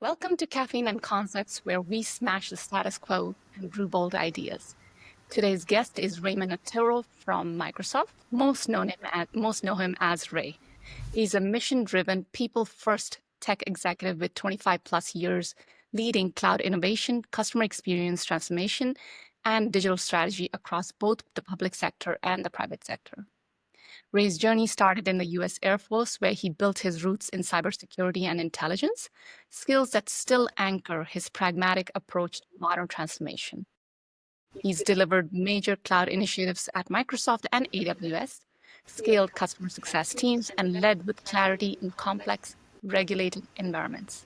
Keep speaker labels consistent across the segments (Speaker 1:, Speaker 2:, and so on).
Speaker 1: Welcome to Caffeine and Concepts, where we smash the status quo and brew bold ideas. Today's guest is Raymond Otero from Microsoft. Most know him as Ray. He's a mission-driven, people-first tech executive with 25 plus years leading cloud innovation, customer experience transformation, and digital strategy across both the public sector and the private sector. Ray's journey started in the US Air Force, where he built his roots in cybersecurity and intelligence, skills that still anchor his pragmatic approach to modern transformation. He's delivered major cloud initiatives at Microsoft and AWS, scaled customer success teams, and led with clarity in complex, regulated environments.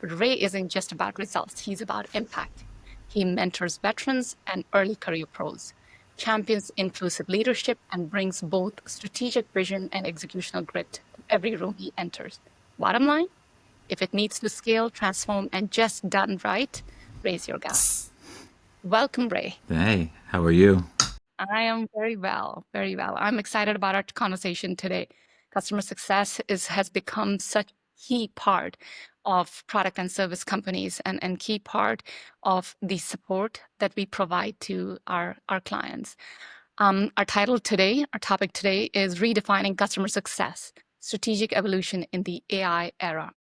Speaker 1: But Ray isn't just about results, he's about impact. He mentors veterans and early career pros, champions inclusive leadership, and brings both strategic vision and executional grit to every room he enters. Bottom line, if it needs to scale, transform, and just done right, Ray's your guy. Welcome, Ray.
Speaker 2: Hey, how are you?
Speaker 1: I am very well, very well. I'm excited about our conversation today. Customer success has become such a key part of product and service companies and key part of the support that we provide to our clients. Our topic today is Redefining Customer Success, Strategic Evolution in the AI Era.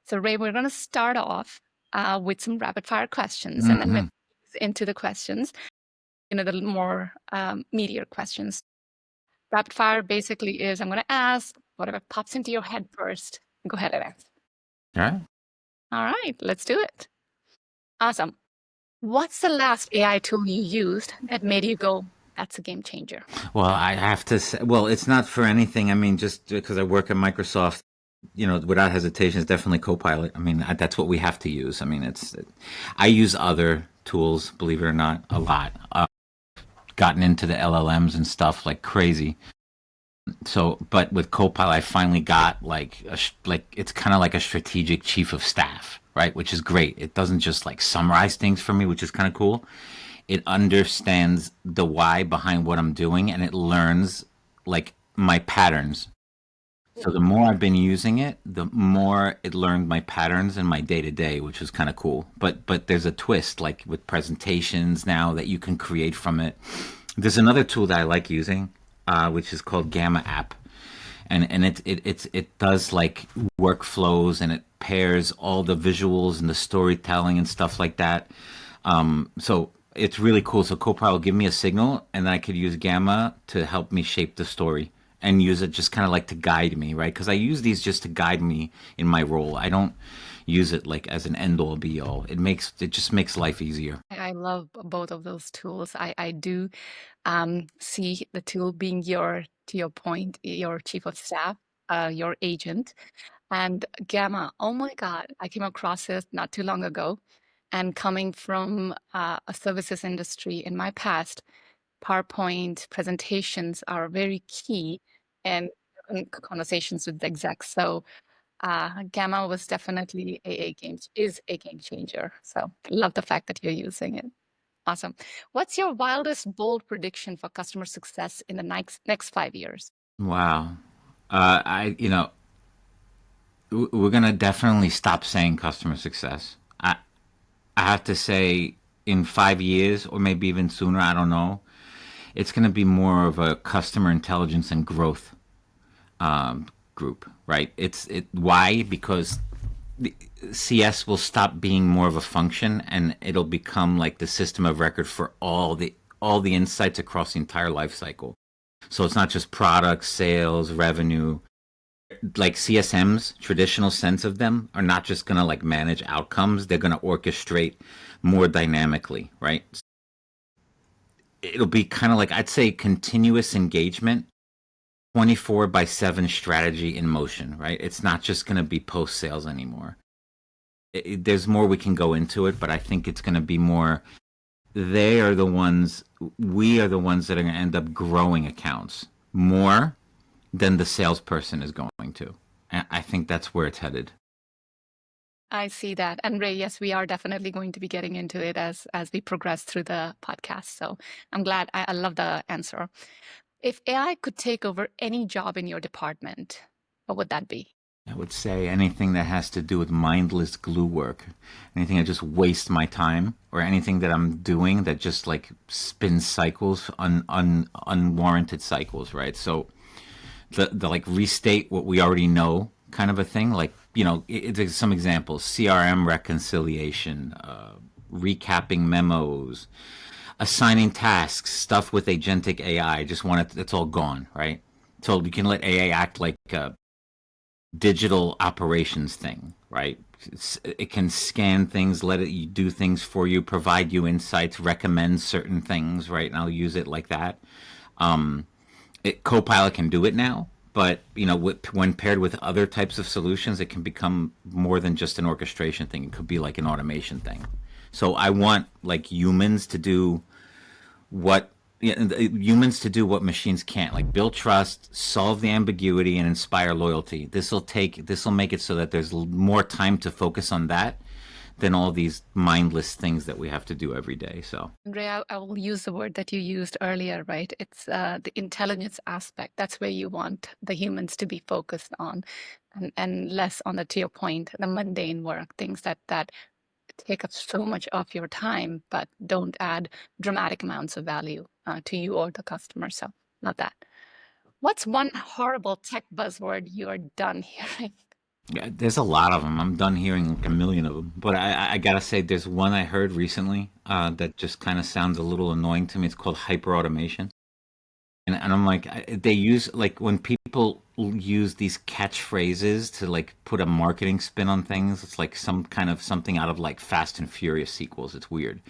Speaker 1: So Ray, we're going to start off with some rapid fire questions and then we'll into the questions, the more meatier questions. Rapid fire basically is I'm going to ask whatever pops into your head first. Go ahead and ask.
Speaker 2: All right.
Speaker 1: All right, let's do it. Awesome. What's the last AI tool you used that made you go, that's a game changer?
Speaker 2: Well, I have to say, well, it's not for anything. I mean, just because I work at Microsoft, without hesitation, it's definitely Copilot. I mean, that's what we have to use. I mean, I use other tools, believe it or not, a lot. Gotten into the LLMs and stuff like crazy. So, but with Copilot, I finally got it's kind of like a strategic chief of staff, right? Which is great. It doesn't just like summarize things for me, which is kind of cool. It understands the why behind what I'm doing, and it learns like my patterns. So the more I've been using it, the more it learned my patterns and my day to day, which was kind of cool. But there's a twist, like with presentations now that you can create from it. There's another tool that I like using, which is called Gamma App, and it does like workflows, and it pairs all the visuals and the storytelling and stuff like that. So it's really cool. So Copilot will give me a signal, and then I could use Gamma to help me shape the story and use it just kind of like to guide me, right? Because I use these just to guide me in my role. I don't use it like as an end all be all. It just makes life easier.
Speaker 1: I love both of those tools. I do see the tool being to your point, your chief of staff, your agent. And Gamma, oh my God, I came across it not too long ago. And coming from a services industry in my past, PowerPoint presentations are very key in conversations with execs. So Gamma was definitely is a game changer. So love the fact that you're using it. Awesome. What's your wildest bold prediction for customer success in the next 5 years?
Speaker 2: Wow. We're gonna definitely stop saying customer success. I have to say, in 5 years or maybe even sooner, I don't know. It's gonna be more of a customer intelligence and growth group, right? Why? Because the CS will stop being more of a function, and it'll become like the system of record for all the insights across the entire life cycle. So it's not just products, sales, revenue. Like CSMs, traditional sense of them, are not just gonna like manage outcomes. They're gonna orchestrate more dynamically, right? It'll be kind of like, I'd say, continuous engagement, 24/7 strategy in motion, right? It's not just going to be post sales anymore. There's more we can go into it, but I think it's going to be more, we are the ones that are going to end up growing accounts more than the salesperson is going to. And I think that's where it's headed.
Speaker 1: I see that. And Ray, yes, we are definitely going to be getting into it as we progress through the podcast. So I'm glad. I love the answer. If AI could take over any job in your department, what would that be?
Speaker 2: I would say anything that has to do with mindless glue work, anything that just wastes my time, or anything that I'm doing that just like spins cycles, unwarranted cycles, right? So the like restate what we already know kind of a thing, like there's some examples: CRM reconciliation, recapping memos, assigning tasks, stuff with agentic AI. Just want it, it's all gone, right? So you can let AI act like a digital operations thing, right? It can scan things, let it do things for you, provide you insights, recommend certain things, right? And I'll use it like that. Copilot can do it now, but when paired with other types of solutions, it can become more than just an orchestration thing. It could be like an automation thing. So I want like what humans to do what machines can't, like build trust, solve the ambiguity, and inspire loyalty. This will make it so that there's more time to focus on that than all these mindless things that we have to do every day. So
Speaker 1: Ray, I will use the word that you used earlier, right? It's the intelligence aspect. That's where you want the humans to be focused on, and less on the, to your point, the mundane work, things that take up so much of your time, but don't add dramatic amounts of value to you or the customer. So, not that. What's one horrible tech buzzword you are done hearing?
Speaker 2: yeah, there's a lot of them. I'm done hearing like a million of them. But I gotta say, there's one I heard recently that just kind of sounds a little annoying to me. It's called hyper automation. And I'm like, they use like when people use these catchphrases to like put a marketing spin on things. It's like some kind of something out of like Fast and Furious sequels. It's weird.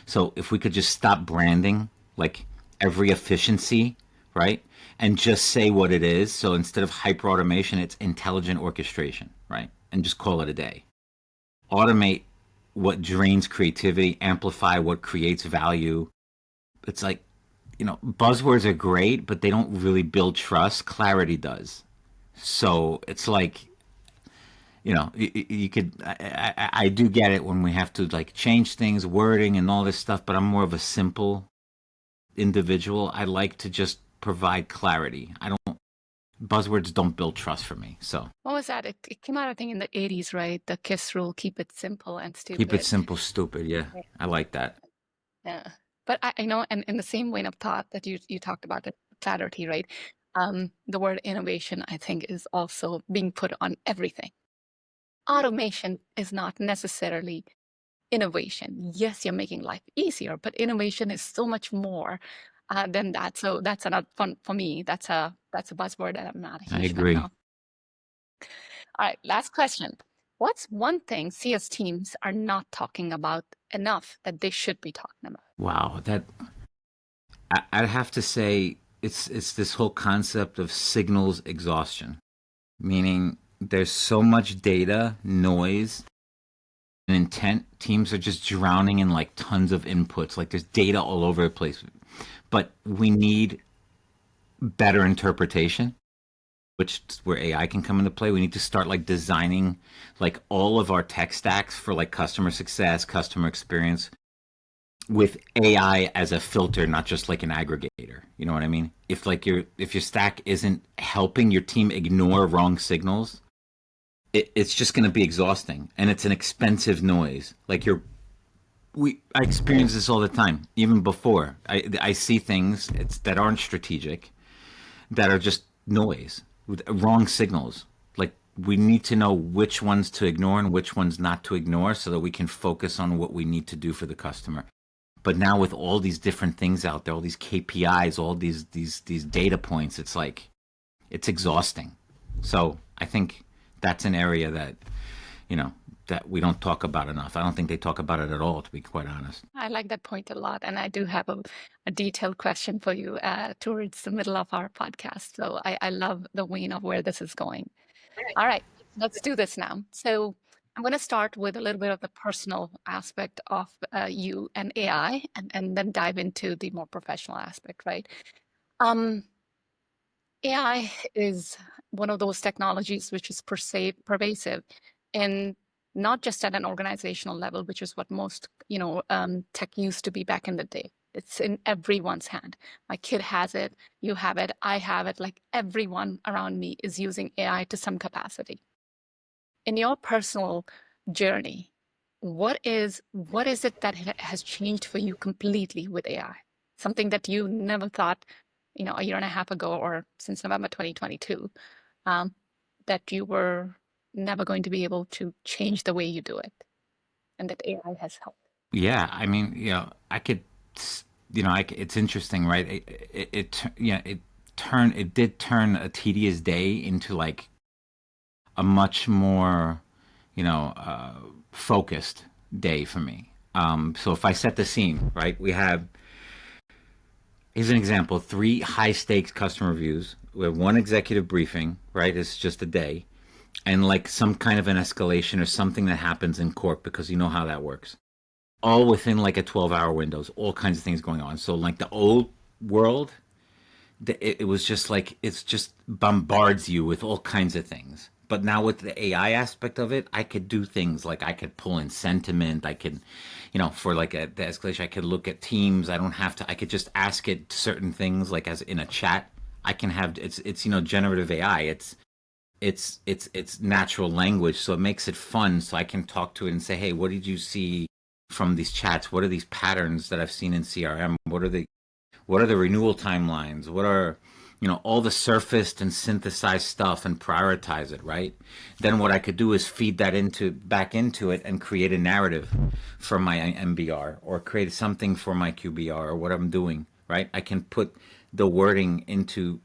Speaker 2: So if we could just stop branding like every efficiency, right? And just say what it is. So instead of hyper automation, it's intelligent orchestration, right? And just call it a day. Automate what drains creativity, amplify what creates value. It's like, buzzwords are great, but they don't really build trust. Clarity does. So it's like, you could, I do get it when we have to like change things, wording and all this stuff, but I'm more of a simple individual. I like to just provide clarity. Buzzwords don't build trust for me. So
Speaker 1: What was that? It came out, I think, in the 80s, right? The KISS rule, keep it simple and
Speaker 2: keep it
Speaker 1: stupid.
Speaker 2: simple, stupid. Yeah,
Speaker 1: Right.
Speaker 2: I like that.
Speaker 1: Yeah. But I know, and in the same vein of thought that you talked about, the clarity, right? The word innovation, I think, is also being put on everything. Automation is not necessarily innovation. Yes, you're making life easier, but innovation is so much more than that. So that's another fun for me. That's a buzzword that I'm not a
Speaker 2: I
Speaker 1: huge fan
Speaker 2: agree.
Speaker 1: of. All right, last question. What's one thing CS teams are not talking about enough that they should be talking about?
Speaker 2: Wow, I'd have to say it's this whole concept of signals exhaustion, meaning there's so much data, noise, and intent. Teams are just drowning in like tons of inputs. Like there's data all over the place, but we need better interpretation, which is where AI can come into play. We need to start like designing like all of our tech stacks for like customer success, customer experience with AI as a filter, not just like an aggregator. You know what I mean? If your stack isn't helping your team ignore wrong signals, it's just going to be exhausting, and it's an expensive noise. Like I experience this all the time, even before I see things that aren't strategic, that are just noise with wrong signals. Like we need to know which ones to ignore and which ones not to ignore, so that we can focus on what we need to do for the customer. But now with all these different things out there, all these KPIs, all these data points, it's like it's exhausting. So I think that's an area that you know that we don't talk about enough. I don't think they talk about it at all, to be quite honest.
Speaker 1: I like that point a lot. And I do have a detailed question for you towards the middle of our podcast. So I love the vein of where this is going. All right, let's do this now. So I'm going to start with a little bit of the personal aspect of you and AI, and then dive into the more professional aspect, right? Um, AI is one of those technologies which is pervasive, and not just at an organizational level, which is what most tech used to be back in the day. It's in everyone's hand. My kid has it, you have it, I have it, like everyone around me is using AI to some capacity. In your personal journey, what is it that has changed for you completely with AI? Something that you never thought, a year and a half ago or since November 2022, um, that you were never going to be able to change the way you do it, and that AI has helped.
Speaker 2: Yeah, I mean, I could, it's interesting, right? It did turn a tedious day into like a much more, focused day for me. So if I set the scene, right, here's an example: three high stakes customer reviews. We have one executive briefing, right? It's just a day, and like some kind of an escalation or something that happens in court because you know how that works. All within like a 12-hour windows, all kinds of things going on. So like the old world, it was just like it's just bombards you with all kinds of things. But now with the AI aspect of it, I could do things like I could pull in sentiment. I could, for like the escalation, I could look at teams. I don't have to. I could just ask it certain things like as in a chat. I can have it's generative AI. It's natural language, so it makes it fun. So I can talk to it and say, hey, what did you see from these chats? What are these patterns that I've seen in CRM? What are the renewal timelines? What are all the surfaced and synthesized stuff and prioritize it, right? Then what I could do is feed that into back into it and create a narrative for my MBR or create something for my QBR or what I'm doing, right? I can put the wording into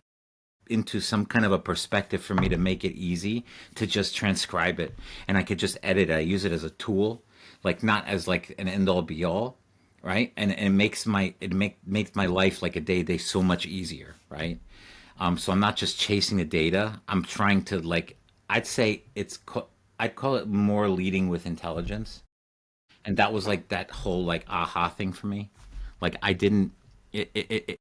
Speaker 2: some kind of a perspective for me to make it easy to just transcribe it, and I could just edit it. I use it as a tool, like not as like an end all be all, right? And it makes my life like a day so much easier, right? So I'm not just chasing the data. I'm trying to like I'd say I'd call it more leading with intelligence, and that was like that whole like aha thing for me. Like I didn't it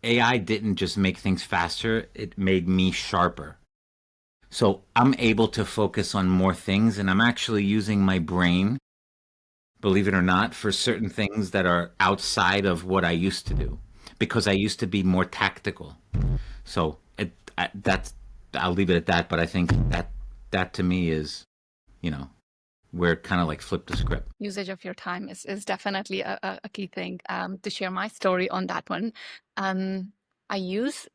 Speaker 2: AI didn't just make things faster, it made me sharper. So I'm able to focus on more things, and I'm actually using my brain, believe it or not, for certain things that are outside of what I used to do because I used to be more tactical. So that's I'll leave it at that, but I think that to me is, you know, where it kind of like flipped the script.
Speaker 1: Usage of your time is definitely a key thing. To share my story on that one, um, I use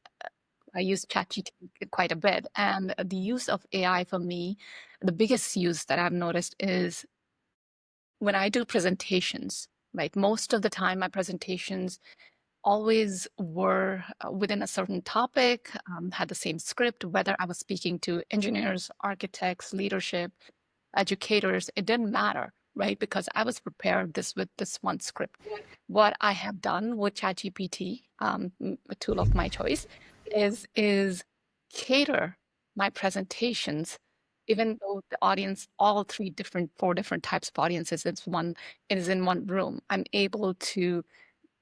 Speaker 1: I use ChatGPT quite a bit, and the use of AI for me, the biggest use that I've noticed is when I do presentations. Right, most of the time, my presentations always were within a certain topic, had the same script, whether I was speaking to engineers, architects, leadership, educators, it didn't matter, right? Because I was prepared with this one script. What I have done with ChatGPT, a tool of my choice, is cater my presentations, even though the audience, all four different types of audiences, it is in one room. I'm able to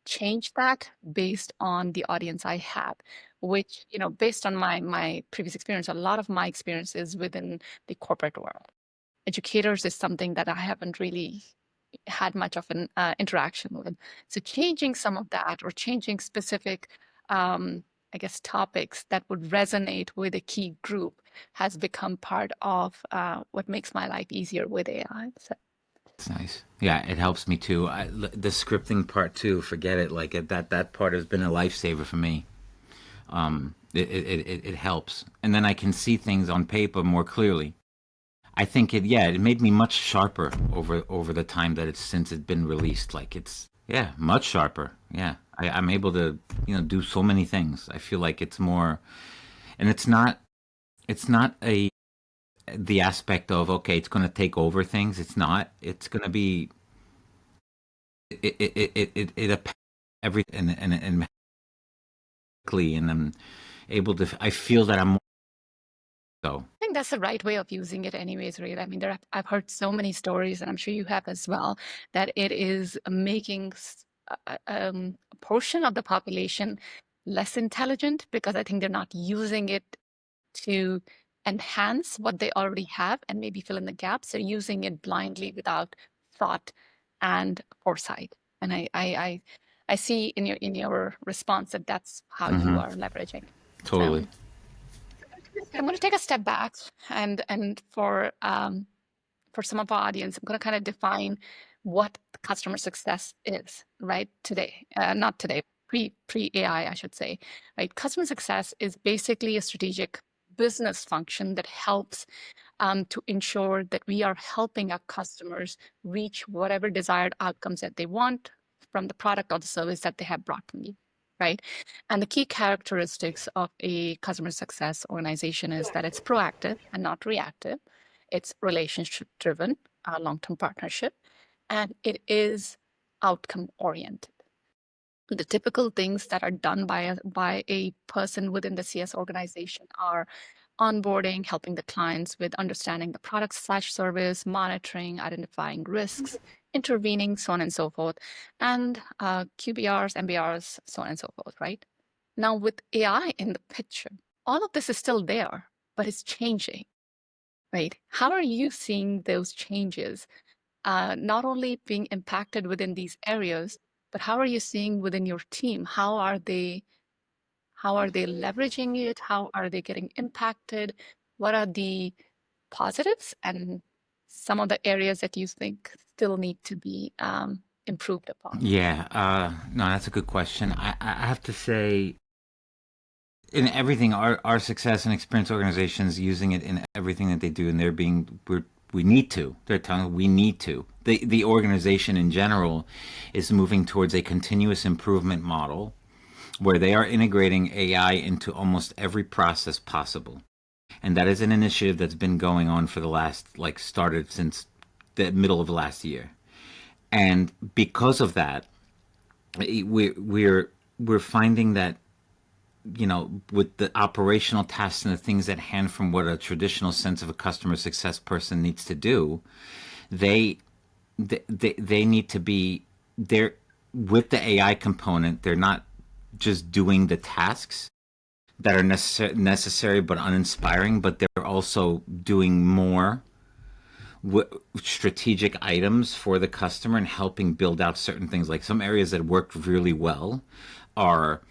Speaker 1: change that based on the audience I have, which, based on my previous experience, a lot of my experience is within the corporate world. Educators is something that I haven't really had much of an interaction with. So changing some of that or changing specific, I guess, topics that would resonate with a key group has become part of what makes my life easier with AI. So
Speaker 2: It's nice. Yeah, it helps me too. The scripting part too. Forget it. Like that part has been a lifesaver for me. It helps, and then I can see things on paper more clearly. I think it made me much sharper over the time that it's been released. Like it's much sharper. Yeah, I'm able to do so many things. I feel like it's more, and it's not a the aspect of okay, it's going to take over things. It's not. It's going to be it everything and quickly, and I'm able to. I feel that I'm more so.
Speaker 1: I think that's the right way of using it anyways, right? I mean, I've heard so many stories, and I'm sure you have as well, that it is making a portion of the population less intelligent because I think they're not using it to enhance what they already have and maybe fill in the gaps. They're using it blindly without thought and foresight. And I I see in your response that that's how you are leveraging.
Speaker 2: Totally.
Speaker 1: So I'm going to take a step back and for some of our audience, I'm going to kind of define what customer success is, right? Today, not today, pre AI, I should say, right? Customer success is basically a strategic business function that helps to ensure that we are helping our customers reach whatever desired outcomes that they want from the product or the service that they have brought from you, right? And the key characteristics of a customer success organization is that it's proactive and not reactive. It's relationship driven, long-term partnership, and it is outcome oriented. The typical things that are done by a person within the CS organization are onboarding, helping the clients with understanding the product/service, monitoring, identifying risks, intervening, so on and so forth, and QBRs, MBRs, so on and so forth, right? Now, with AI in the picture, all of this is still there, but it's changing, right? How are you seeing those changes, not only being impacted within these areas, but how are you seeing within your team? How are they leveraging it? How are they getting impacted? What are the positives and some of the areas that you think still need to be improved upon?
Speaker 2: Yeah. No, that's a good question. I have to say, in everything, our success and experience organizations using it in everything that they do, and we need to. They're telling we need to. The organization in general is moving towards a continuous improvement model where they are integrating AI into almost every process possible. And that is an initiative that's been going on for the last, like, started since the middle of last year. And because of that, we're finding that, with the operational tasks and the things at hand from what a traditional sense of a customer success person needs to do, they they need to be there with the AI component. They're not just doing the tasks that are necessary but uninspiring, but they're also doing more strategic items for the customer and helping build out certain things. Like some areas that worked really well are,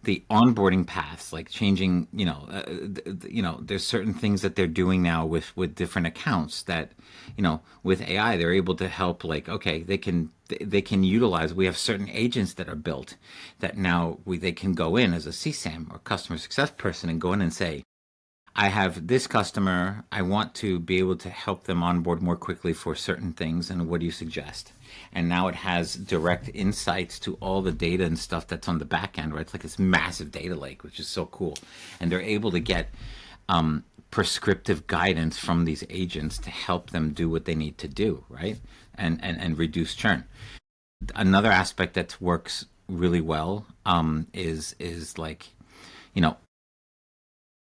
Speaker 2: the onboarding paths, like changing, there's certain things that they're doing now with different accounts that, with AI, they're able to help, like, okay, they can utilize, we have certain agents that are built that now they can go in as a CSAM or customer success person and go in and say, I have this customer. I want to be able to help them onboard more quickly for certain things. And what do you suggest? And now it has direct insights to all the data and stuff that's on the back end, right? It's like this massive data lake, which is so cool. And they're able to get prescriptive guidance from these agents to help them do what they need to do, right? And reduce churn. Another aspect that works really well is like, you know,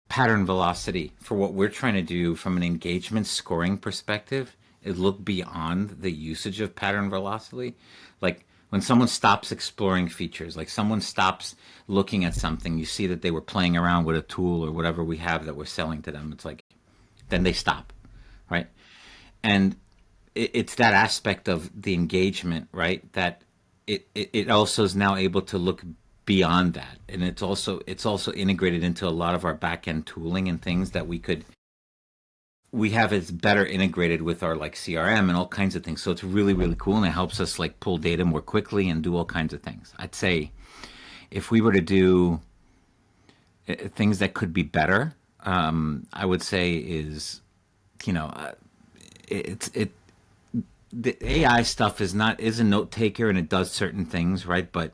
Speaker 2: pattern velocity for what we're trying to do from an engagement scoring perspective is look beyond the usage of pattern velocity. Like when someone stops exploring features, like someone stops looking at something, you see that they were playing around with a tool or whatever we have that we're selling to them. It's like, then they stop, right? And it's that aspect of the engagement, right? That it also is now able to look beyond that, and it's also integrated into a lot of our back end tooling and things that we have it's better integrated with our like CRM and all kinds of things. So it's really really cool, and it helps us like pull data more quickly and do all kinds of things. I'd say if we were to do things that could be better, I would say is you know it the AI stuff is a note taker and it does certain things, right? But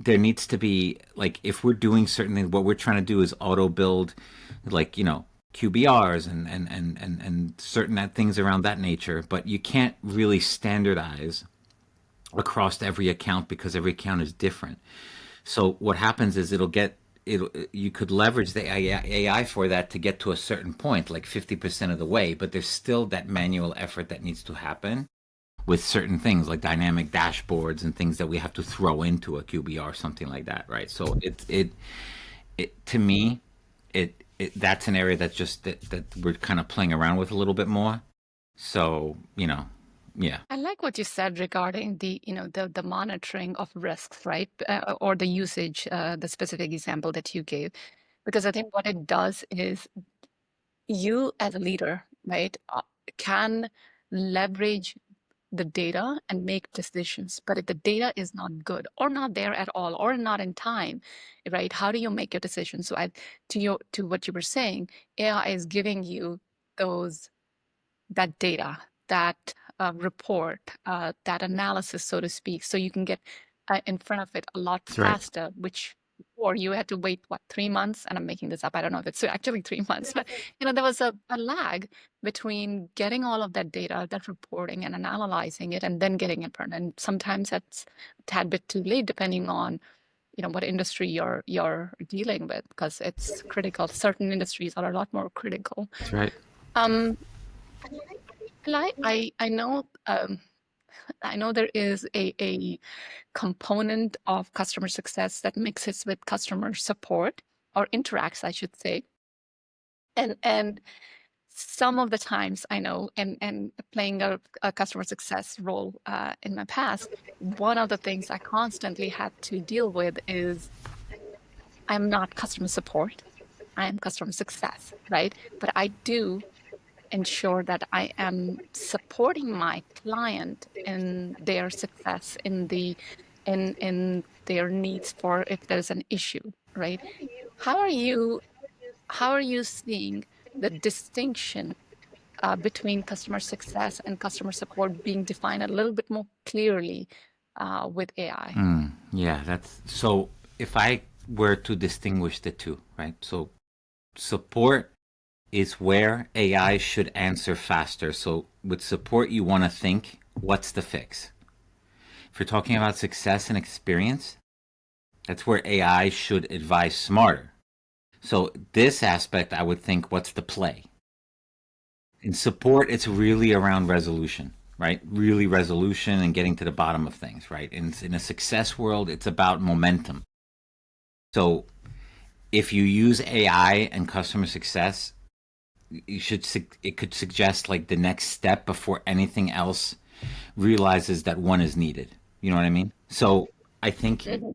Speaker 2: there needs to be, like, if we're doing certain things, what we're trying to do is auto build, like, QBRs and certain things around that nature. But you can't really standardize across every account because every account is different. So what happens is you could leverage the AI for that to get to a certain point, like 50% of the way, but there's still that manual effort that needs to happen with certain things like dynamic dashboards and things that we have to throw into a QBR or something like that, right? So it to me, that's an area that's just that we're kind of playing around with a little bit more. So Yeah.
Speaker 1: I like what you said regarding the monitoring of risks, right? Or the usage, the specific example that you gave, because I think what it does is you as a leader, right, can leverage the data and make decisions. But if the data is not good or not there at all or not in time, right, how do you make your decisions? So to what you were saying, AI is giving you those that data, that report, that analysis, so to speak, so you can get in front of it a lot
Speaker 2: That's right.
Speaker 1: faster, which before you had to wait, what, 3 months? And I'm making this up. I don't know if it's actually 3 months, but there was a lag between getting all of that data, that reporting, and analyzing it, and then getting it front. And sometimes that's a tad bit too late, depending on what industry you're dealing with, because it's critical. Certain industries are a lot more critical.
Speaker 2: That's right.
Speaker 1: Um, I know I know there is a component of customer success that mixes with customer support or interacts, I should say. And some of the times I know, and playing a customer success role in my past, one of the things I constantly had to deal with is I'm not customer support, I am customer success, right? But I do ensure that I am supporting my client in their success, in their needs for if there's an issue, right? How are you how are you seeing the distinction between customer success and customer support being defined a little bit more clearly with AI?
Speaker 2: Yeah, that's so. If I were to distinguish the two, right? So support is where AI should answer faster. So with support, you want to think, what's the fix? If you're talking about success and experience, that's where AI should advise smarter. So this aspect, I would think, what's the play? In support, it's really around resolution, right? Really resolution and getting to the bottom of things, right? In a success world, it's about momentum. So if you use AI and customer success, it could suggest like the next step before anything else realizes that one is needed. You know what I mean? So I think
Speaker 1: Mhm.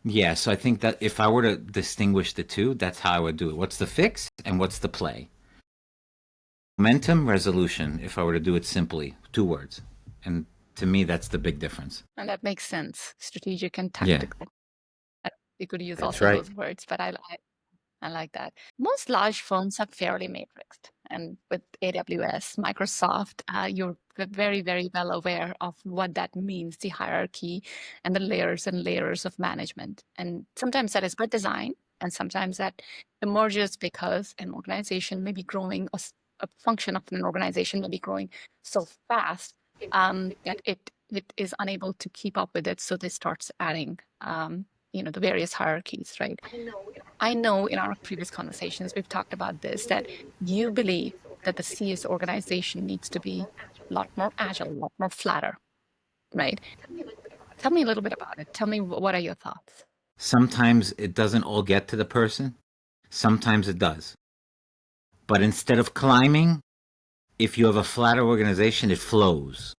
Speaker 2: yeah, so I think that if I were to distinguish the two, that's how I would do it. What's the fix and what's the play? Momentum, resolution, if I were to do it simply, 2 words. And to me, that's the big difference.
Speaker 1: And that makes sense, strategic and
Speaker 2: Yeah,
Speaker 1: tactical. You could use
Speaker 2: that's
Speaker 1: also
Speaker 2: right.
Speaker 1: those words, but I like that. Most large firms are fairly matrixed. And with AWS, Microsoft, you're very, very well aware of what that means, the hierarchy and the layers and layers of management. And sometimes that is by design, and sometimes that emerges because an organization may be growing, or a function of an organization may be growing so fast that it is unable to keep up with it. So they start adding, the various hierarchies, right? I know in our previous conversations, we've talked about this, that you believe that the CS organization needs to be a lot more agile, a lot more flatter, right? Tell me a little bit about it. Tell me what are your thoughts?
Speaker 2: Sometimes it doesn't all get to the person, sometimes it does. But instead of climbing, if you have a flatter organization, it flows.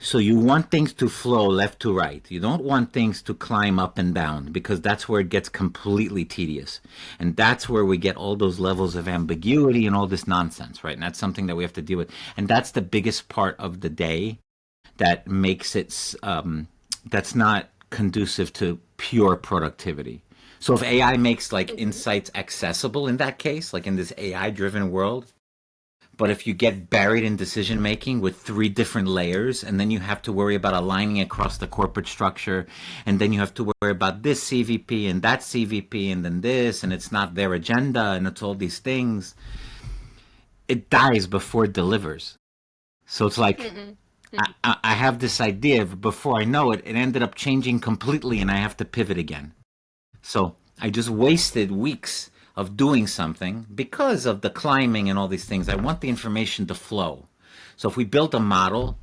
Speaker 2: So you want things to flow left to right. You don't want things to climb up and down because that's where it gets completely tedious. And that's where we get all those levels of ambiguity and all this nonsense, right? And that's something that we have to deal with. And that's the biggest part of the day that makes it, that's not conducive to pure productivity. So if AI makes like insights accessible in that case, like in this AI driven world, but if you get buried in decision making with 3 different layers, and then you have to worry about aligning across the corporate structure, and then you have to worry about this CVP and that CVP, and then this, and it's not their agenda, and it's all these things, it dies before it delivers. So it's like,
Speaker 1: Mhm.
Speaker 2: I have this idea, but before I know it, it ended up changing completely, and I have to pivot again. So I just wasted weeks of doing something because of the climbing and all these things. I want the information to flow. So if we built a model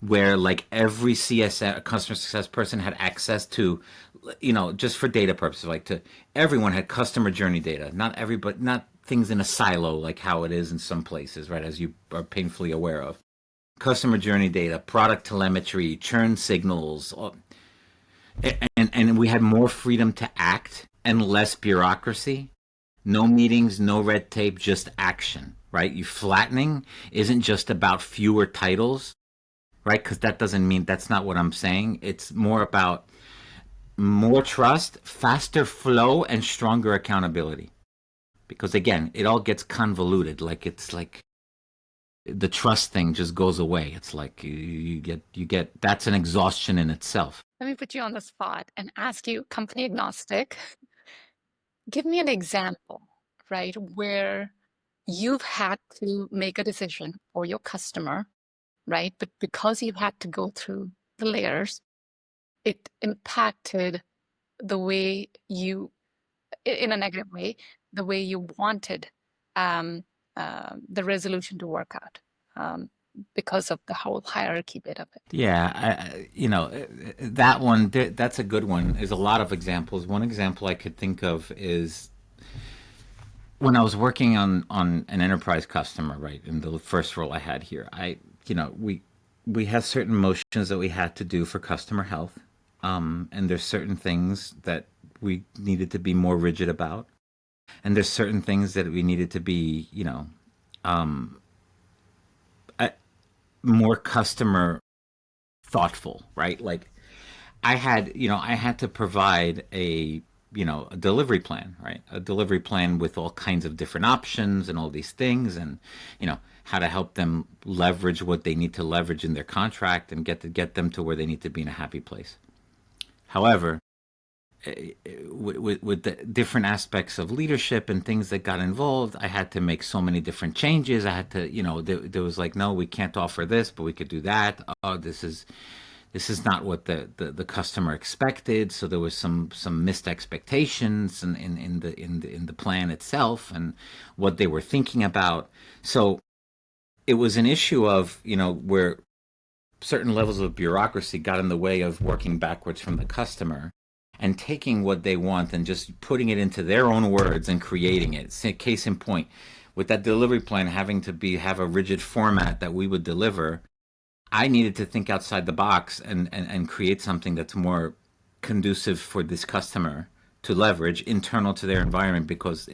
Speaker 2: where like every CSS customer success person had access to, just for data purposes, like to everyone had customer journey data, not everybody, not things in a silo like how it is in some places, right? As you are painfully aware of. customer journey data, product telemetry, churn signals, and we had more freedom to act and less bureaucracy. No meetings, no red tape, just action, right? You flattening isn't just about fewer titles, right? Because that doesn't mean, that's not what I'm saying. It's more about more trust, faster flow, and stronger accountability. Because again, it all gets convoluted. Like it's like the trust thing just goes away. It's like you get that's an exhaustion in itself.
Speaker 1: Let me put you on the spot and ask you, company agnostic, give me an example, right, where you've had to make a decision for your customer, right? But because you've had to go through the layers, it impacted the way you, in a negative way, the way you wanted um, the resolution to work out because of the whole hierarchy bit of it.
Speaker 2: Yeah, that one, that's a good one. There's a lot of examples. One example I could think of is when I was working on an enterprise customer, right, in the first role I had here. We had certain motions that we had to do for customer health, and there's certain things that we needed to be more rigid about, and there's certain things that we needed to be, more customer thoughtful, right? Like I had to provide a delivery plan, right? A delivery plan with all kinds of different options and all these things, and how to help them leverage what they need to leverage in their contract and get them to where they need to be in a happy place. However, with the different aspects of leadership and things that got involved, I had to make so many different changes. I had to, there was like, no, we can't offer this, but we could do that. Oh, this is not what the customer expected. So there was some missed expectations in the plan itself and what they were thinking about. So it was an issue of where certain levels of bureaucracy got in the way of working backwards from the customer and taking what they want and just putting it into their own words and creating it. Case in point, with that delivery plan having to have a rigid format that we would deliver, I needed to think outside the box and create something that's more conducive for this customer to leverage internal to their environment, because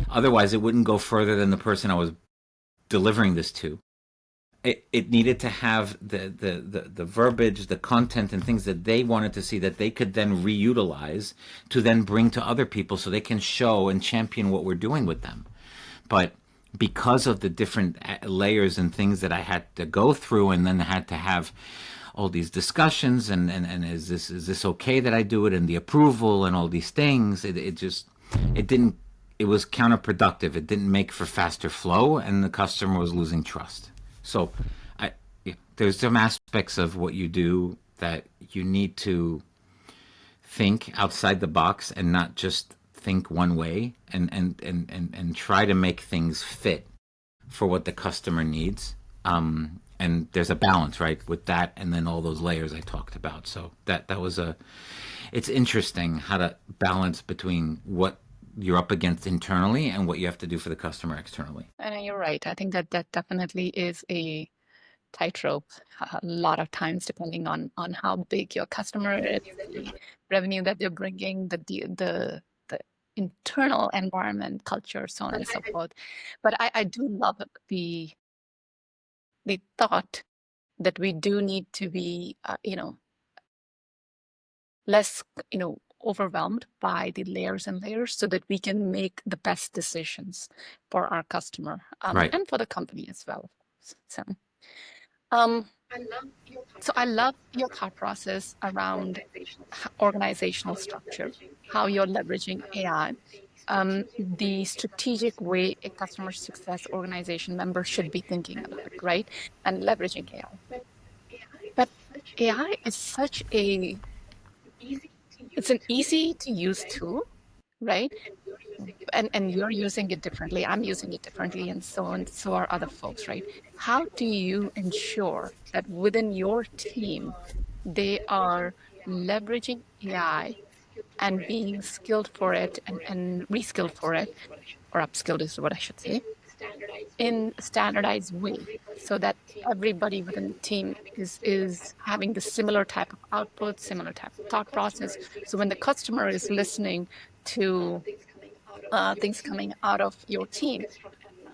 Speaker 2: otherwise it wouldn't go further than the person I was delivering this to. It needed to have the verbiage, the content, and things that they wanted to see that they could then reutilize to then bring to other people so they can show and champion what we're doing with them. But because of the different layers and things that I had to go through, and then had to have all these discussions and is this okay that I do it, and the approval and all these things, it was counterproductive. It didn't make for faster flow, and the customer was losing trust. So there's some aspects of what you do that you need to think outside the box and not just think one way, and try to make things fit for what the customer needs. And there's a balance, right, with that, and then all those layers I talked about. So that was it's interesting how to balance between what you're up against internally and what you have to do for the customer externally.
Speaker 1: And you're right. I think that definitely is a tightrope a lot of times, depending on how big your customer is, the revenue that they're bringing, the internal environment, culture, so on and so forth. But I do love the thought that we do need to be, less, overwhelmed by the layers and layers, so that we can make the best decisions for our customer,
Speaker 2: Right.
Speaker 1: and for the company as well. So, um, so I love your thought process around organizational structure, how you're leveraging AI, the strategic way a customer success organization member should be thinking about it, right? And leveraging AI. But AI is it's an easy to use tool, right? And you're using it differently. I'm using it differently, and so are other folks, right? How do you ensure that within your team they are leveraging AI and being skilled for it and reskilled for it, or upskilled is what I should say, in a standardized way so that everybody within the team is having the similar type of output, similar type of thought process. So when the customer is listening to things coming out of your team,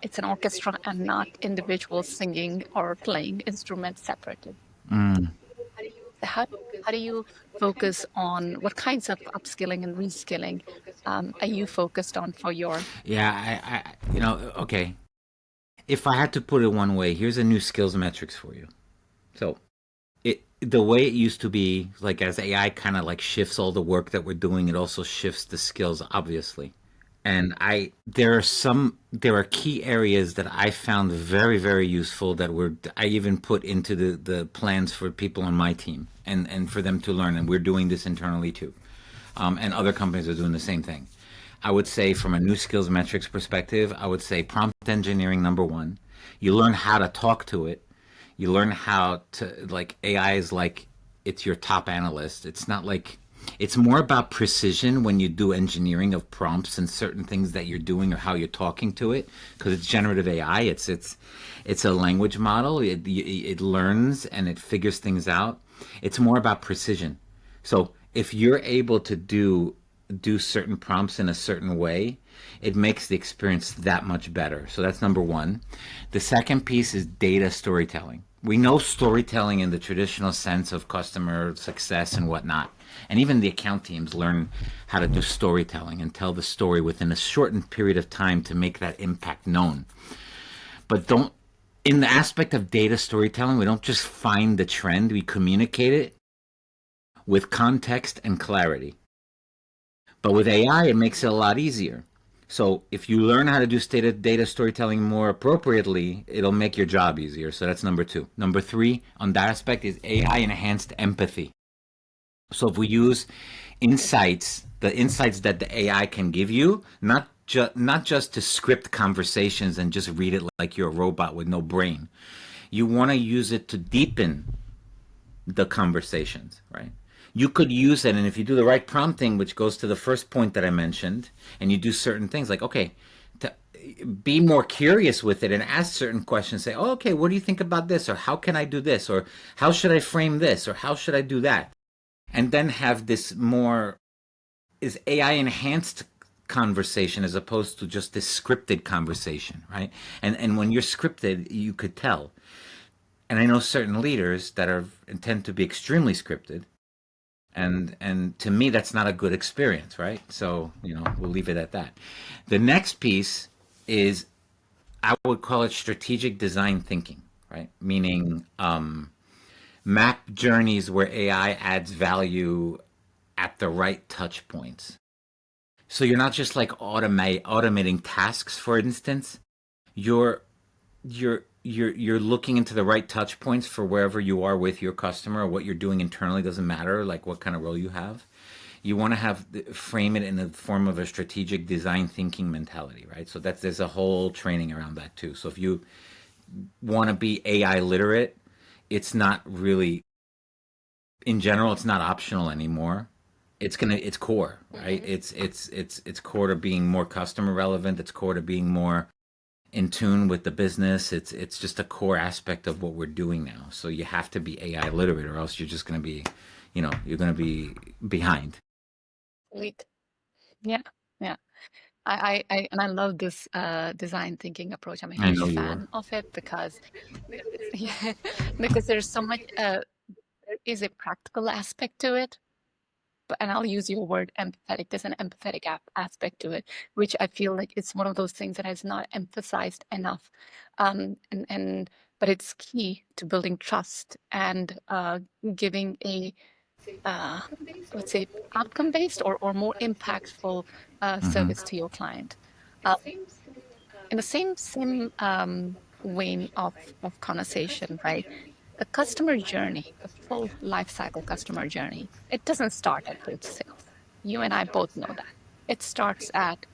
Speaker 1: it's an orchestra and not individuals singing or playing instruments separately. How do you focus on what kinds of upskilling and reskilling are you focused on for your?
Speaker 2: Yeah, okay. If I had to put it one way, here's a new skills metrics for you. So the way it used to be, like as AI kind of like shifts all the work that we're doing, it also shifts the skills, obviously. And there are key areas that I found very, very useful that I even put into the plans for people on my team and for them to learn. And we're doing this internally too. And other companies are doing the same thing. I would say from a new skills metrics perspective, I would say prompt engineering, number one. You learn how to talk to it. You learn how to, like, AI is like, it's your top analyst. It's not like, it's more about precision when you do engineering of prompts and certain things that you're doing or how you're talking to it, because it's generative AI. It's a language model. It learns and it figures things out. It's more about precision. So if you're able to do certain prompts in a certain way, it makes the experience that much better. So that's number one. The second piece is data storytelling. We know storytelling in the traditional sense of customer success and whatnot. And even the account teams learn how to do storytelling and tell the story within a shortened period of time to make that impact known. But in the aspect of data storytelling, we don't just find the trend, we communicate it with context and clarity. But with AI, it makes it a lot easier. So if you learn how to do data storytelling more appropriately, it'll make your job easier. So that's number two. Number three on that aspect is AI enhanced empathy. So if we use the insights that the AI can give you, not just to script conversations and just read it like you're a robot with no brain. You want to use it to deepen the conversations, right? You could use it, and if you do the right prompting, which goes to the first point that I mentioned, and you do certain things like, okay, to be more curious with it and ask certain questions, say, oh, okay, what do you think about this? Or how can I do this? Or how should I frame this? Or how should I do that? And then have this more is AI enhanced conversation as opposed to just this scripted conversation, right? And when you're scripted, you could tell. And I know certain leaders that tend to be extremely scripted, and to me that's not a good experience, right? So we'll leave it at that. The next piece is, I would call it strategic design thinking, right? Meaning map journeys where AI adds value at the right touch points. So you're not just like automating tasks, for instance. You're you're looking into the right touch points for wherever you are with your customer, or what you're doing internally doesn't matter, like what kind of role you have. You want to frame it in the form of a strategic design thinking mentality, right? So there's a whole training around that too. So if you want to be AI literate, it's not really, in general, it's not optional anymore. It's core, right? It's core to being more customer relevant. It's core to being more in tune with the business. It's just a core aspect of what we're doing now. So you have to be AI literate, or else you're just going to be, you're going to be behind.
Speaker 1: Elite. Yeah, yeah. And I love this design thinking approach. I'm a
Speaker 2: I
Speaker 1: huge
Speaker 2: know you
Speaker 1: fan
Speaker 2: are.
Speaker 1: of it because yeah, because there's so much there is a practical aspect to it. But and I'll use your word empathetic. There's an empathetic aspect to it, which I feel like it's one of those things that is not emphasized enough. And but it's key to building trust and giving a uh, let's say outcome based or more impactful
Speaker 2: Mm-hmm.
Speaker 1: service to your client. Um, in the same vein of conversation, right? The customer journey, the full life cycle customer journey, it doesn't start at post-sales. You and I both know that. It starts at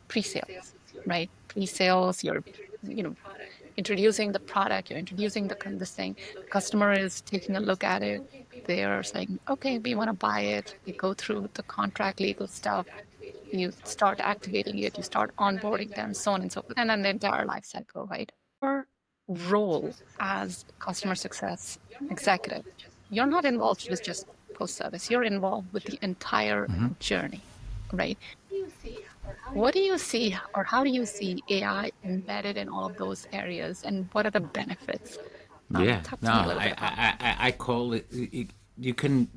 Speaker 1: pre-sales, right? Pre-sales, you're, you know, introducing the product, you're introducing this thing. The customer is taking a look at it. They're saying, okay, we want to buy it. They go through the contract legal stuff. you start activating it, you start onboarding them, so on and so forth, and then the entire life cycle, right? Your role as customer success executive, you're not involved with just post service, you're involved with the entire journey, right? What do you see, or how do you see AI embedded in all of those areas, and what are the benefits?
Speaker 2: Yeah,
Speaker 1: Talk
Speaker 2: no,
Speaker 1: to me a little bit about that.
Speaker 2: I call it. You can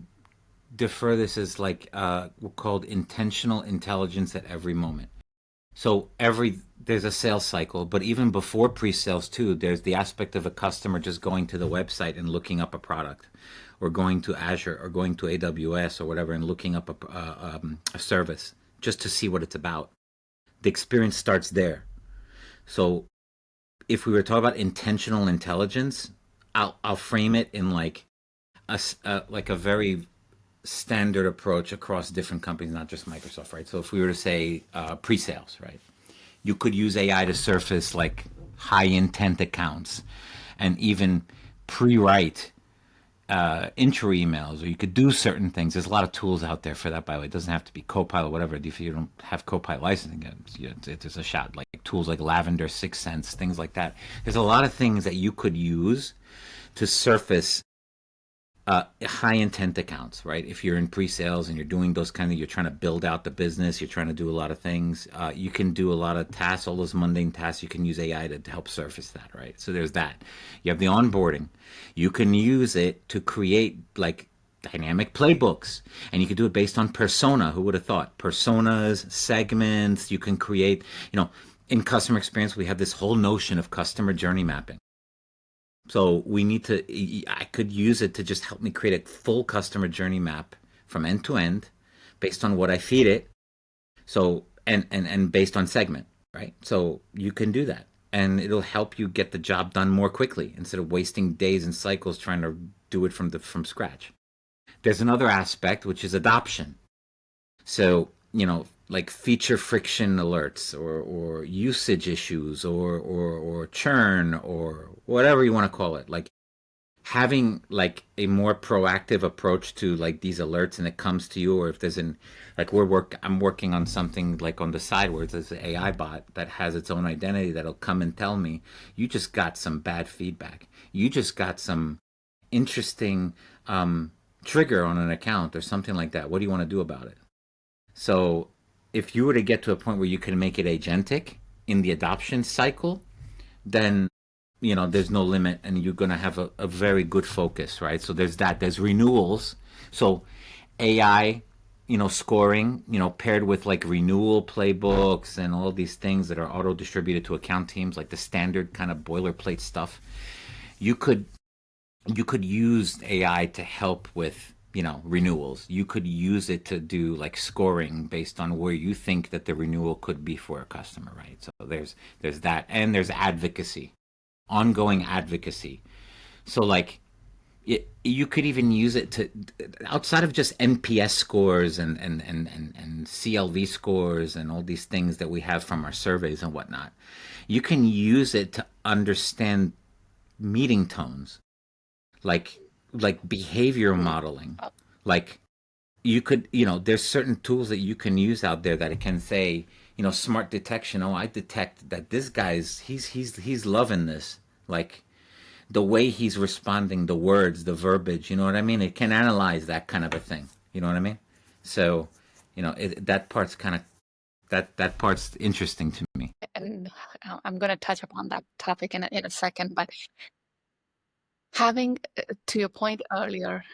Speaker 2: defer this as like called intentional intelligence at every moment. So there's a sales cycle, but even before pre-sales too, there's the aspect of a customer just going to the website and looking up a product, or going to Azure or going to AWS or whatever and looking up a service just to see what it's about. The experience starts there. So if we were talking about intentional intelligence, I'll frame it in like a very standard approach across different companies, not just Microsoft, right? So if we were to say pre-sales, right, you could use AI to surface like high intent accounts and even pre-write intro emails, or you could do certain things. There's a lot of tools out there for that, by the way. It doesn't have to be Copilot, whatever. If you don't have Copilot licensing, there's a shot. Like tools like Lavender, Sixth Sense, things like that. There's a lot of things that you could use to surface high intent accounts, right? If you're in pre-sales and you're doing those kind of, you're trying to build out the business, you're trying to do a lot of things, you can do a lot of tasks, all those mundane tasks, you can use AI to help surface that, right? So there's that. You have the onboarding. You can use it to create like dynamic playbooks, and you can do it based on persona. Who would have thought? Personas, segments, you can create, in customer experience, we have this whole notion of customer journey mapping. So I could use it to just help me create a full customer journey map from end to end based on what I feed it. So, and based on segment, right? So you can do that, and it'll help you get the job done more quickly instead of wasting days and cycles trying to do it from scratch. There's another aspect, which is adoption. So, like feature friction alerts, or usage issues, or churn, or whatever you want to call it. Like having like a more proactive approach to like these alerts, and it comes to you, or if there's like I'm working on something like on the side where there's an AI bot that has its own identity that'll come and tell me, you just got some bad feedback. You just got some interesting trigger on an account or something like that. What do you want to do about it? So if you were to get to a point where you can make it agentic in the adoption cycle, then there's no limit, and you're going to have a very good focus, right? So there's renewals. So AI, scoring, paired with like renewal playbooks and all these things that are auto distributed to account teams, like the standard kind of boilerplate stuff. You could use AI to help with renewals. You could use it to do like scoring based on where you think that the renewal could be for a customer, right? So there's that, and there's advocacy, ongoing advocacy. So like you could even use it to, outside of just NPS scores and CLV scores and all these things that we have from our surveys and whatnot. You can use it to understand meeting tones, like behavior modeling. Like you could, there's certain tools that you can use out there that it can say, smart detection. Oh, I detect that this guy's he's loving this. Like the way he's responding, the words, the verbiage, you know what I mean? It can analyze that kind of a thing. You know what I mean? So, that part's kind of that part's interesting to me.
Speaker 1: And I'm going to touch upon that topic in a second, but having, to your point earlier,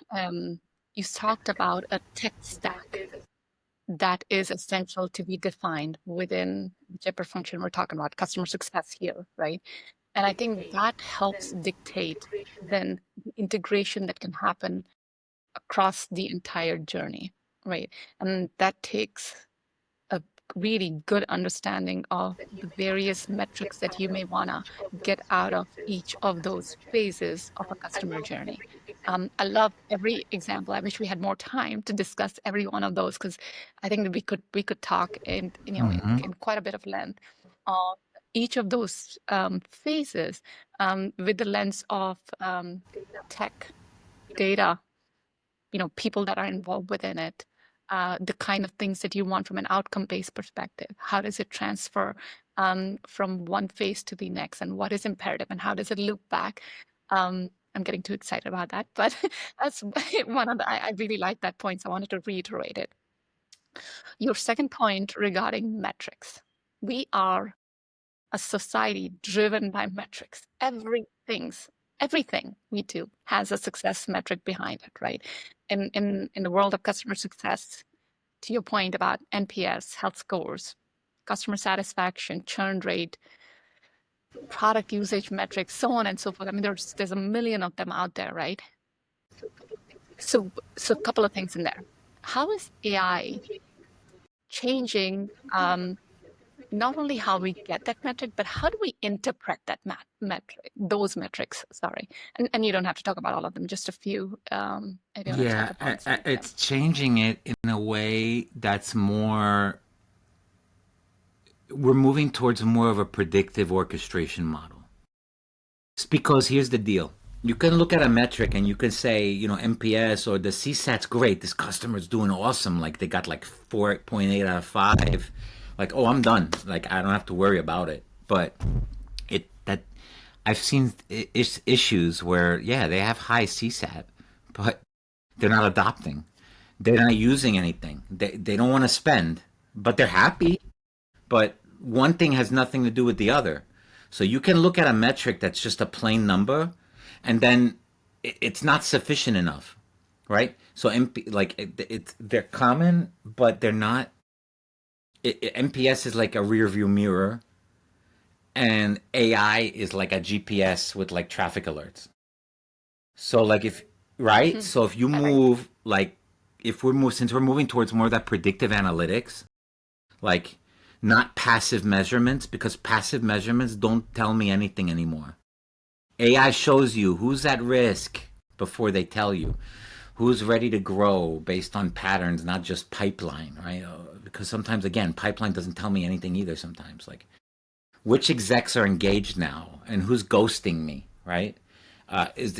Speaker 1: you talked about a tech stack that is essential to be defined within whichever function we're talking about, customer success here, right? And I think that helps dictate then the integration that can happen across the entire journey, right? And that takes a really good understanding of the various metrics that you may want to get out of each of those phases of a customer journey. I love every example. I wish we had more time to discuss every one of those, because I think that we could talk in quite a bit of length on each of those phases, with the lens of tech, data, people that are involved within it, the kind of things that you want from an outcome-based perspective. How does it transfer from one phase to the next, and what is imperative, and how does it loop back? I'm getting too excited about that, but that's one of the, I really like that point, so I wanted to reiterate it. Your second point regarding metrics. We are a society driven by metrics. Everything we do has a success metric behind it, right? In the world of customer success, to your point about NPS, health scores, customer satisfaction, churn rate, product usage metrics, so on and so forth. I mean, there's a million of them out there, right? So a couple of things in there. How is AI changing not only how we get that metric, but how do we interpret that metric, those metrics, sorry. And you don't have to talk about all of them, just a few, if you want to touch
Speaker 2: Yeah,
Speaker 1: upon some of them.
Speaker 2: it's changing it in a way that's more. We're moving towards more of a predictive orchestration model. It's because here's the deal. You can look at a metric and you can say, NPS or the CSAT's great. This customer's doing awesome. Like they got like 4.8 out of 5. Like, oh, I'm done. Like I don't have to worry about it. But that I've seen issues where, yeah, they have high CSAT, but they're not adopting. They're not using anything. They don't want to spend, but they're happy. But one thing has nothing to do with the other. So you can look at a metric that's just a plain number, and then it's not sufficient enough, right? So they're common, but they're not. NPS is like a rear view mirror, and AI is like a GPS with like traffic alerts. So like if right, so if you
Speaker 1: I like that.
Speaker 2: move like if we're move since we're moving towards more of that predictive analytics, like not passive measurements, because passive measurements don't tell me anything anymore. AI shows you who's at risk before they tell you who's ready to grow based on patterns, not just pipeline, right? Because sometimes, again, pipeline doesn't tell me anything either. Sometimes, like which execs are engaged now and who's ghosting me, right? Is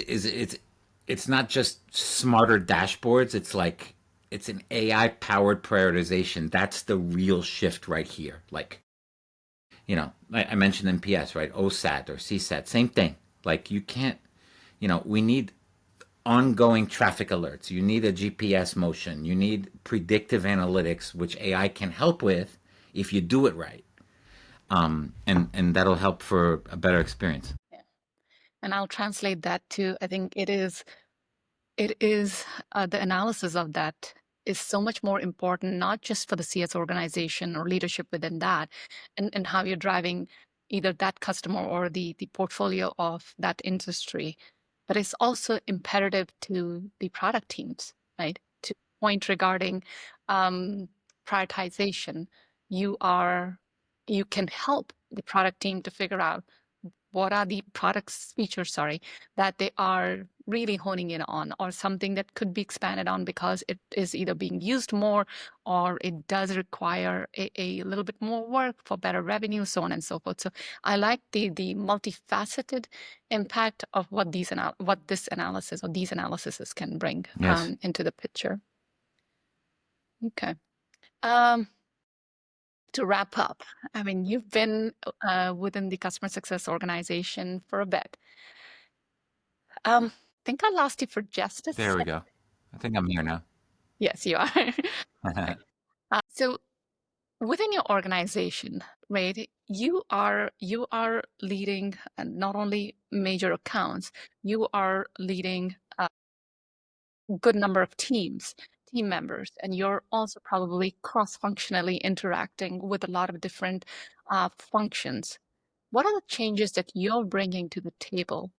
Speaker 2: it's not just smarter dashboards. It's like it's an AI powered prioritization. That's the real shift right here. Like, I mentioned NPS, right? OSAT or CSAT, same thing. Like you can't, we need ongoing traffic alerts. You need a GPS motion. You need predictive analytics, which AI can help with if you do it right. And that'll help for a better experience.
Speaker 1: Yeah. And I'll translate that to, I think it is the analysis of that is so much more important, not just for the CS organization or leadership within that, and how you're driving either that customer or the portfolio of that industry, but it's also imperative to the product teams, right? To point regarding um, prioritization, you are you can help the product team to figure out what are the products features, sorry, that they are really honing in on, or something that could be expanded on because it is either being used more or it does require a little bit more work for better revenue, so on and so forth. So I like the multifaceted impact of what what this analysis or these analyses can bring
Speaker 2: Yes.
Speaker 1: into the picture. Okay. Um, to wrap up, I mean, you've been within the customer success organization for a bit. I think I lost you for just a
Speaker 2: There we
Speaker 1: sec.
Speaker 2: go. I think I'm here now.
Speaker 1: Yes, you are. Right. So within your organization, right, you are leading not only major accounts, you are leading a good number of team members, and you're also probably cross-functionally interacting with a lot of different functions. What are the changes that you're bringing to the table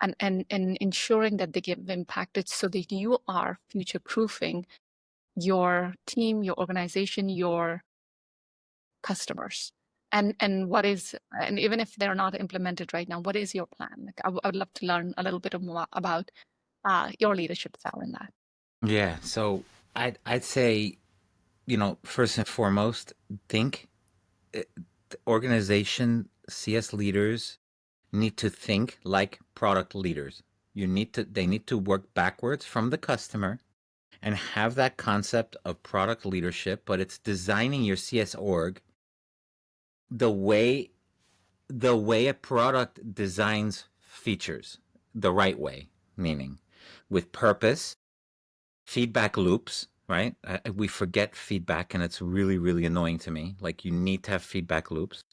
Speaker 1: and ensuring that they get impacted so that you are future proofing your team, your organization, your customers? And what is, and even if they're not implemented right now, what is your plan? Like I would love to learn a little bit more about your leadership style in that.
Speaker 2: Yeah. So I'd say, first and foremost, think the organization CS leaders need to think like product leaders. They need to work backwards from the customer and have that concept of product leadership, but it's designing your CS org the way a product designs features, the right way, meaning with purpose, feedback loops, right? We forget feedback, and it's really, really annoying to me. Like, you need to have feedback loops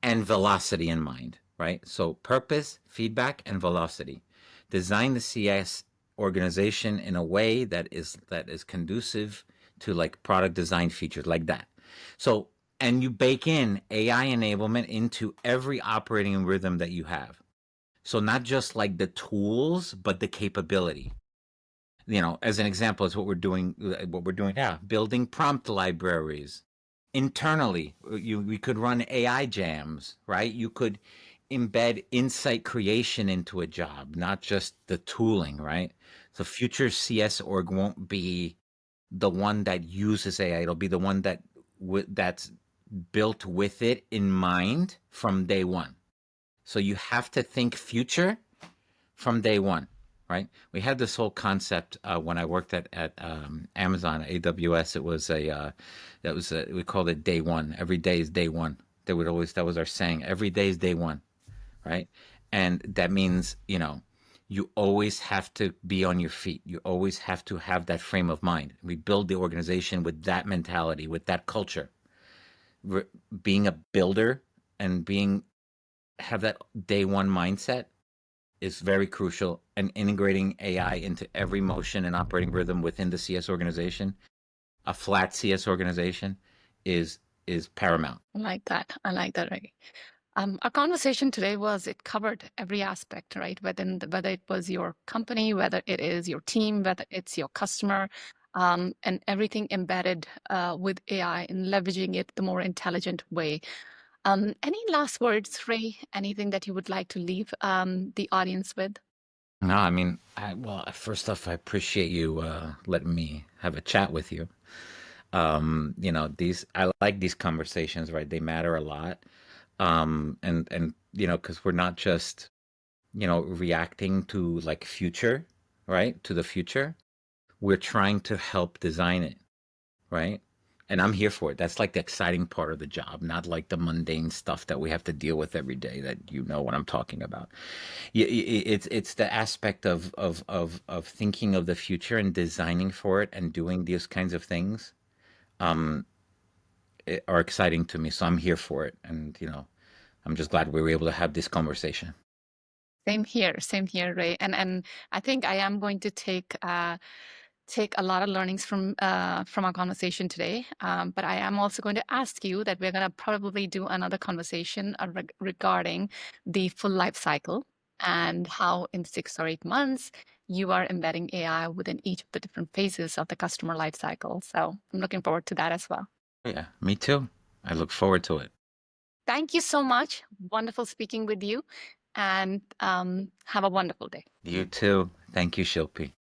Speaker 2: and velocity in mind, right? So purpose, feedback, and velocity. Design the CS organization in a way that is conducive to like product design features like that. So, and you bake in AI enablement into every operating rhythm that you have. So not just like the tools, but the capability. As an example, is what we're doing now, building prompt libraries internally. We could run AI jams, right? You could embed insight creation into a job, not just the tooling, right? So future CS org won't be the one that uses AI. It'll be the one that's built with it in mind from day one. So you have to think future from day one, right? We had this whole concept when I worked at Amazon, AWS. It was we called it day one. Every day is day one. That was our saying. Every day is day one, right? And that means, you always have to be on your feet. You always have to have that frame of mind. We build the organization with that mentality, with that culture. Being a builder and being have that day one mindset is very crucial, and integrating AI into every motion and operating rhythm within the CS organization, a flat CS organization, is paramount.
Speaker 1: I like that. I like that, right? Our conversation today it covered every aspect, right? Whether it was your company, whether it is your team, whether it's your customer, and everything embedded with AI and leveraging it the more intelligent way. Any last words, Ray? Anything that you would like to leave the audience with?
Speaker 2: No, I mean, well, first off, I appreciate you letting me have a chat with you. I like these conversations, right? They matter a lot. And because we're not just reacting to like future, right? To the future, we're trying to help design it, right? And I'm here for it. That's like the exciting part of the job, not like the mundane stuff that we have to deal with every day. That you know what I'm talking about. It's the aspect of thinking of the future and designing for it and doing these kinds of things are exciting to me. So I'm here for it, and I'm just glad we were able to have this conversation.
Speaker 1: Same here, Ray. And I think I am going to take a lot of learnings from our conversation today. But I am also going to ask you that we're going to probably do another conversation regarding the full life cycle and how in 6 or 8 months you are embedding AI within each of the different phases of the customer life cycle. So I'm looking forward to that as well.
Speaker 2: Yeah, me too. I look forward to it.
Speaker 1: Thank you so much. Wonderful speaking with you, and have a wonderful day.
Speaker 2: You too. Thank you, Shilpi.